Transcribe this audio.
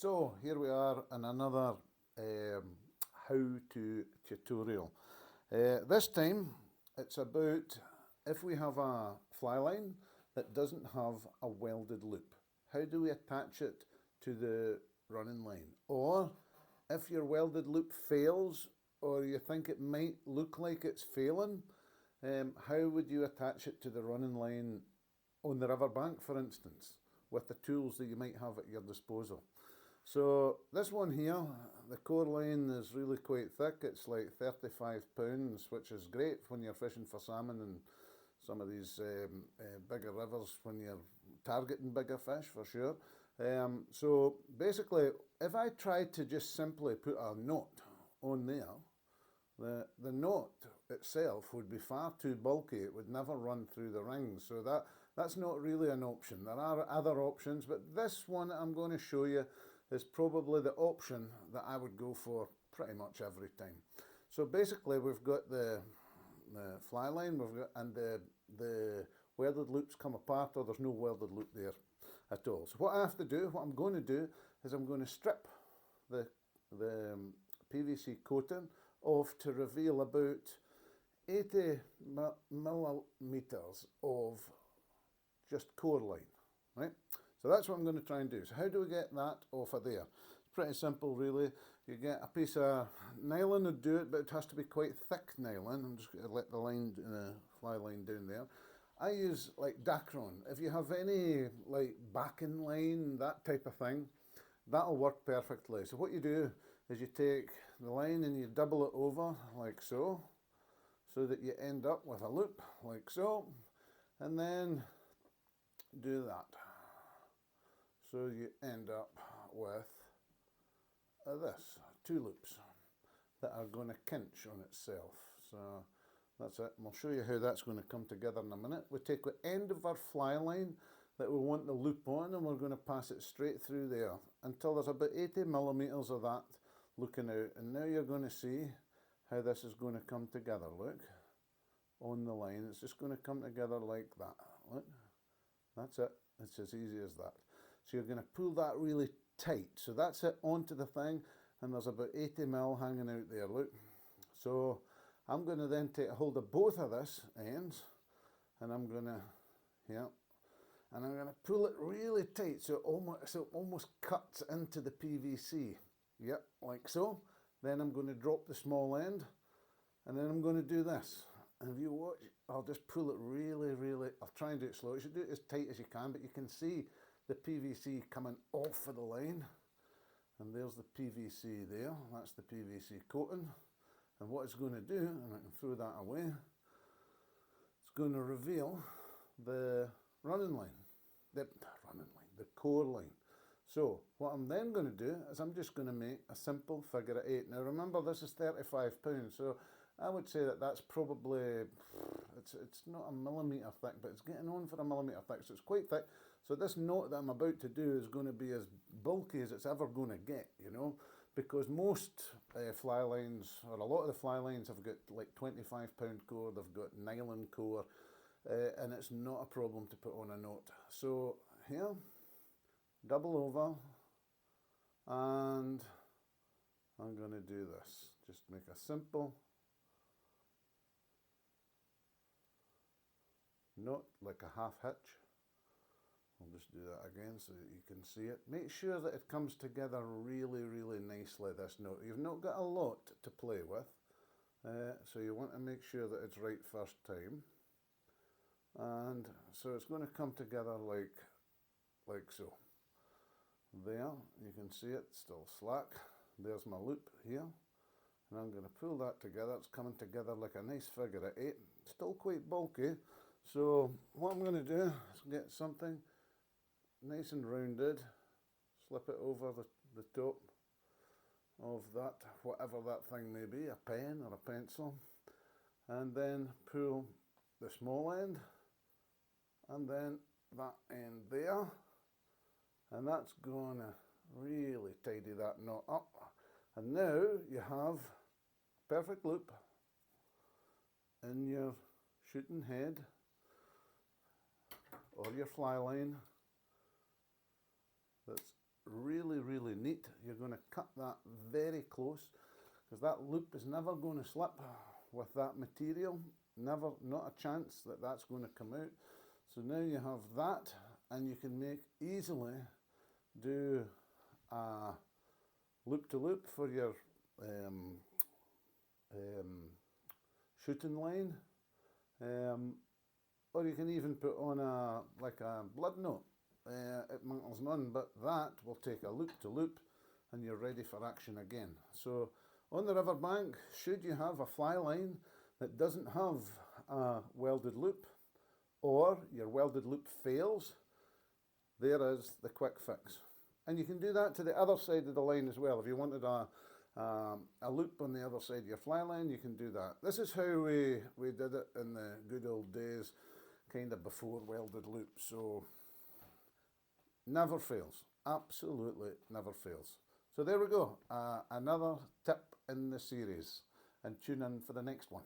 So here we are in another how-to tutorial. This time it's about if we have a fly line that doesn't have a welded loop, how do we attach it to the running line? Or if your welded loop fails or you think it might look like it's failing, how would you attach it to the running line on the riverbank, for instance, with the tools that you might have at your disposal? So this one here, the core line is really quite thick. It's like 35 pounds, which is great when you're fishing for salmon and some of these bigger rivers when you're targeting bigger fish, for sure. So basically, if I tried to just simply put a knot on there, the knot itself would be far too bulky. It would never run through the rings. So that's not really an option. There are other options, but this one I'm going to show you is probably the option that I would go for pretty much every time. So basically we've got the fly line, and the welded loops come apart, or there's no welded loop there at all. So what I have to do, what I'm going to do, is I'm going to strip the PVC coating off to reveal about 80 millimeters of just core line, right? So that's what I'm going to try and do. So how do we get that off of there? It's pretty simple, really. You get a piece of nylon to do it, but it has to be quite thick nylon. I'm just going to let the line, fly line down there. I use like Dacron. If you have any like backing line, that type of thing, that'll work perfectly. So what you do is you take the line and you double it over like so that you end up with a loop like so, and then do that. So you end up with this, two loops that are going to kinch on itself. So that's it. And I'll show you how that's going to come together in a minute. We take the end of our fly line that we want the loop on, and we're going to pass it straight through there until there's about 80 millimeters of that looking out. And now you're going to see how this is going to come together. Look, on the line, it's just going to come together like that. Look, that's it. It's as easy as that. So you're going to pull that really tight. So that's it onto the thing, and there's about 80 mil hanging out there, look. So I'm going to then take a hold of both of this ends, and I'm going to, yeah, and I'm going to pull it really tight so it almost cuts into the PVC. Yep, like so. Then I'm going to drop the small end, and then I'm going to do this. And if you watch, I'll just pull it really, I'll try and do it slow. You should do it as tight as you can, but you can see the PVC coming off of the line. And there's the PVC there, that's the PVC coating. And what it's going to do, and I can throw that away, it's going to reveal the running line, the core line. So what I'm then going to do is I'm just going to make a simple figure of 8. Now remember, this is 35 pounds, so I would say that that's probably, it's not a millimetre thick, but it's getting on for a millimetre thick, so it's quite thick. So this knot that I'm about to do is going to be as bulky as it's ever going to get, you know, because most fly lines, or a lot of the fly lines, have got like 25 pound core, they've got nylon core, and it's not a problem to put on a knot. So here, double over, and I'm going to do this. Just make a simple knot, like a half hitch. I'll just do that again so that you can see it. Make sure that it comes together really nicely, this knot. You've not got a lot to play with, so you want to make sure that it's right first time. And so it's going to come together like so. There, you can see it, still slack. There's my loop here. And I'm going to pull that together. It's coming together like a nice figure of 8. Still quite bulky. So what I'm going to do is get something nice and rounded, slip it over the top of that, whatever that thing may be, a pen or a pencil, and then pull the small end, and then that end there, and that's going to really tidy that knot up. And now you have a perfect loop in your shooting head or your fly line that's really neat. going to cut that very close, because that loop is never going to slip with that material. Never, not a chance that that's going to come out. So now you have that, and you can easily do a loop to loop for your shooting line, or you can even put on like a blood note. It matters none, but that will take a loop to loop, and you're ready for action again. So on the riverbank, should you have a fly line that doesn't have a welded loop, or your welded loop fails, there is the quick fix. And you can do that to the other side of the line as well. If you wanted a loop on the other side of your fly line, you can do that. This is how we did it in the good old days, kind of before welded loops. So never fails, absolutely never fails. So there we go, another tip in the series, and tune in for the next one.